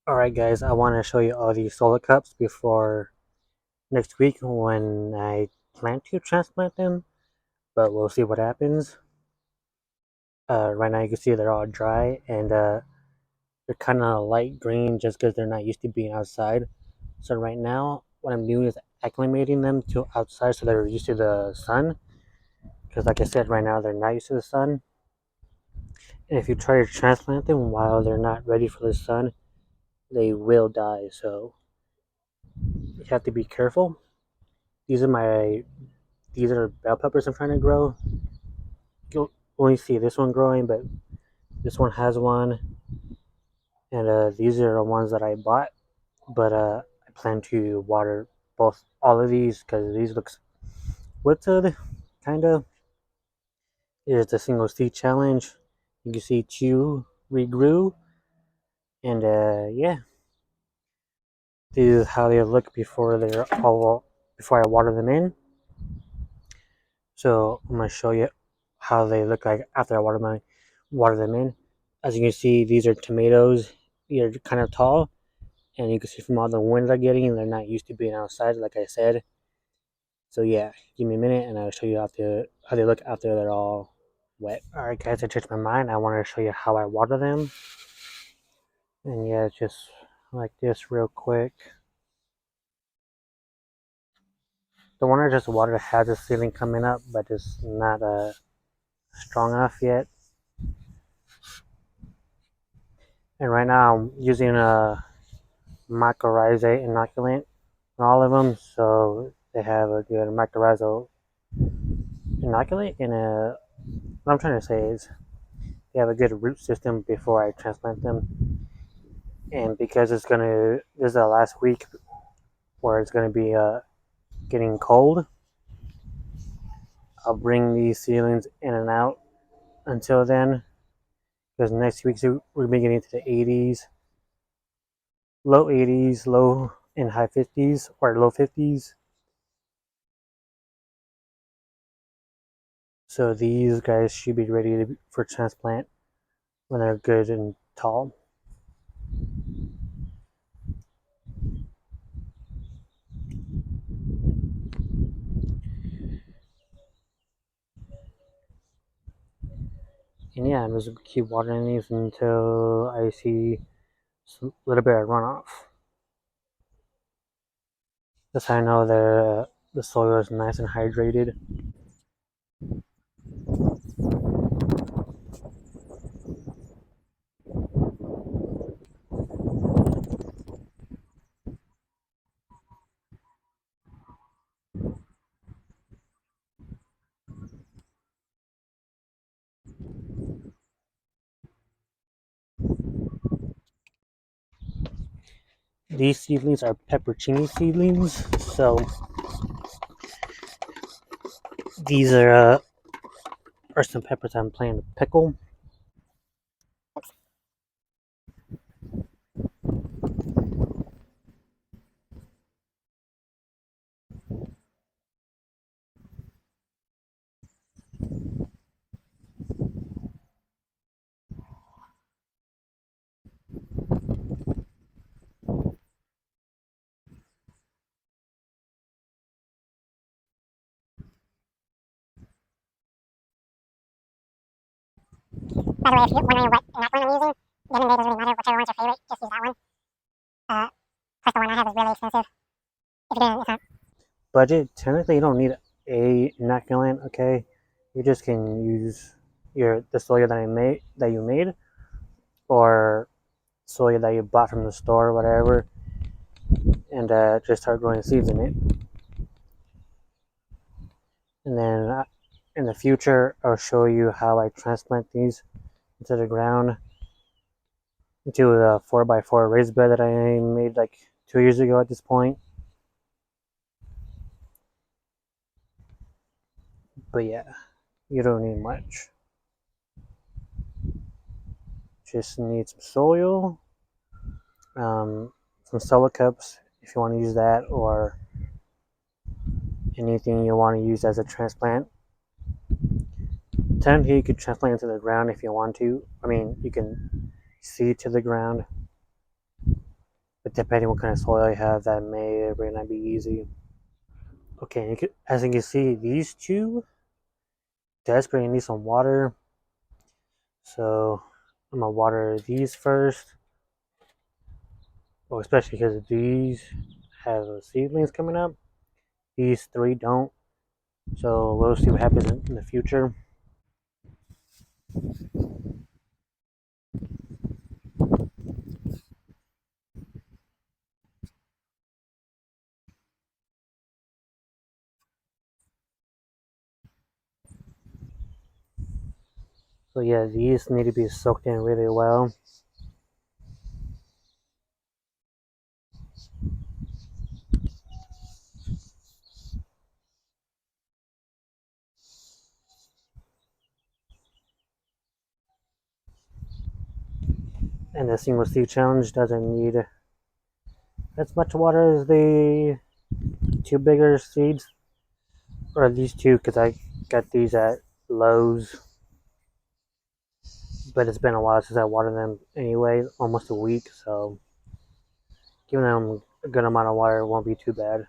Alright guys, I want to show you all these solar cups before next week when I plan to transplant them, but we'll see what happens. Right now you can see they're all dry and they're kind of light green just because they're not used to being outside. So right now what I'm doing is acclimating them to outside so they're used to the sun, because like I said, right now they're not used to the sun. And if you try to transplant them while they're not ready for the sun, they will die, so you have to be careful. These are my These are bell peppers I'm trying to grow. You'll only see this one growing, but this one has one. And these are the ones that I bought, but I plan to water all of these because these looks withered, kind of. It's a single seed challenge. You can see two regrew, and yeah, this is how they look before I water them in. So I'm gonna show you how they look like after I water them in. As you can see, these are tomatoes. They're kind of tall, and you can see from all the wind they're getting, they're not used to being outside, like I said. So yeah, give me a minute, and I'll show you how they look after they're all wet. All right, guys, I changed my mind. I wanted to show you how I water them, and yeah, it's just like this, real quick. The one I just watered has a ceiling coming up, but it's not strong enough yet. And right now I'm using a mycorrhizae inoculant on all of them, so they have a good mycorrhizal inoculate. And what I'm trying to say is they have a good root system before I transplant them. And because this is the last week where it's gonna be getting cold, I'll bring these ceilings in and out until then. Because next week we're gonna be getting to the 80s, low 80s, low and high 50s, or low 50s. So these guys should be ready for transplant when they're good and tall. And yeah, I'm just gonna keep watering these until I see a little bit of runoff. That's how I know the soil is nice and hydrated. These seedlings are peppercini seedlings, so these are some peppers I'm planning to pickle. By the way, if you're wondering what inoculant I'm using, the end of the day doesn't really matter. Whichever one's your favorite, just use that one. Plus the one I have is really expensive. If you're doing it's not budget, technically you don't need a inoculant. Okay, you just can use the soya that you made, or soya that you bought from the store, or whatever, and just start growing seeds in it. And then in the future, I'll show you how I transplant these into the ground, into the 4x4 raised bed that I made like 2 years ago at this point. But yeah, you don't need much. Just need some soil, some solar cups if you want to use that, or anything you want to use as a transplant. Technically, you could transplant into the ground if you want to. I mean, you can seed to the ground. but depending what kind of soil you have, that may or may not be easy. Okay, as you can see, these two desperately need some water, so I'm gonna water these first. Well, especially because these have seedlings coming up. These three don't, so we'll see what happens in the future. So yeah, these need to be soaked in really well. And the single seed challenge doesn't need as much water as the two bigger seeds, or these two, because I got these at Lowe's. But it's been a while since I watered them anyway, almost a week, so giving them a good amount of water won't be too bad.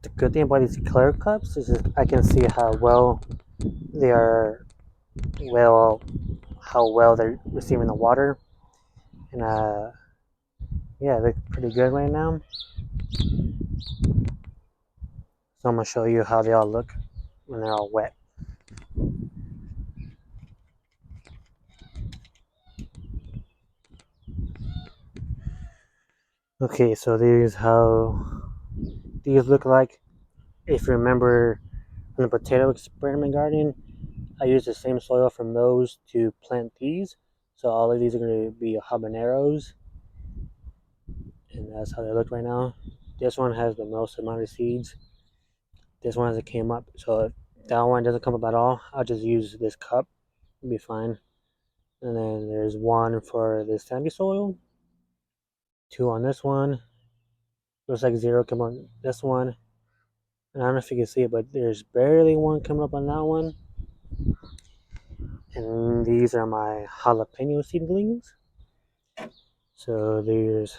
The good thing about these clear cups is that I can see how well they are, well, how well they're receiving the water, and yeah, they're pretty good right now. So I'm gonna show you how they all look when they're all wet. Okay, so these how these look like. If you remember from the potato experiment garden, I used the same soil from those to plant these. So all of these are going to be habaneros, and that's how they look right now. This one has the most amount of seeds. This one hasn't came up, so if that one doesn't come up at all, I'll just use this cup. It'll be fine. And then there's one for the sandy soil, two on this one. Looks like zero come on this one. And I don't know if you can see it, but there's barely one coming up on that one. And these are my jalapeno seedlings. So there's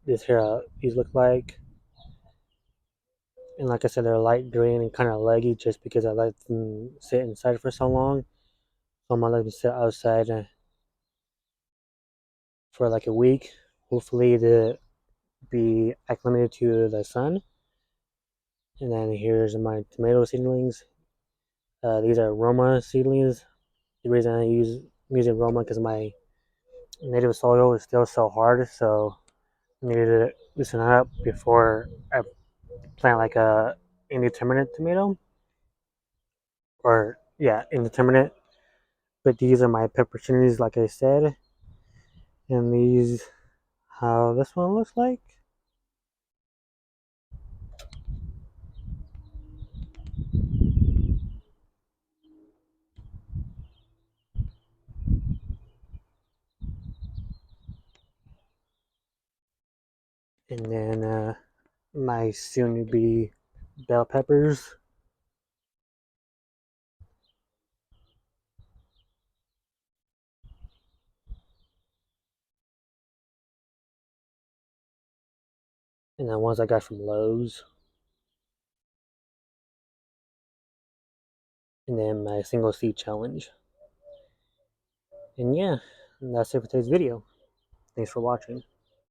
this here. These look like, and like I said, they're light green and kind of leggy, just because I let them sit inside for so long. So I'm gonna let them sit outside for like a week, hopefully to be acclimated to the sun. And then here's my tomato seedlings. These are Roma seedlings. The reason I'm using Roma because my native soil is still so hard, so I needed to loosen it up before I plant like a indeterminate tomato, or yeah, indeterminate. But these are my pepperoncinis, like I said, and these how this one looks like. And then my soon-to-be bell peppers. And then ones I got from Lowe's. And then my single seed challenge. And yeah, that's it for today's video. Thanks for watching.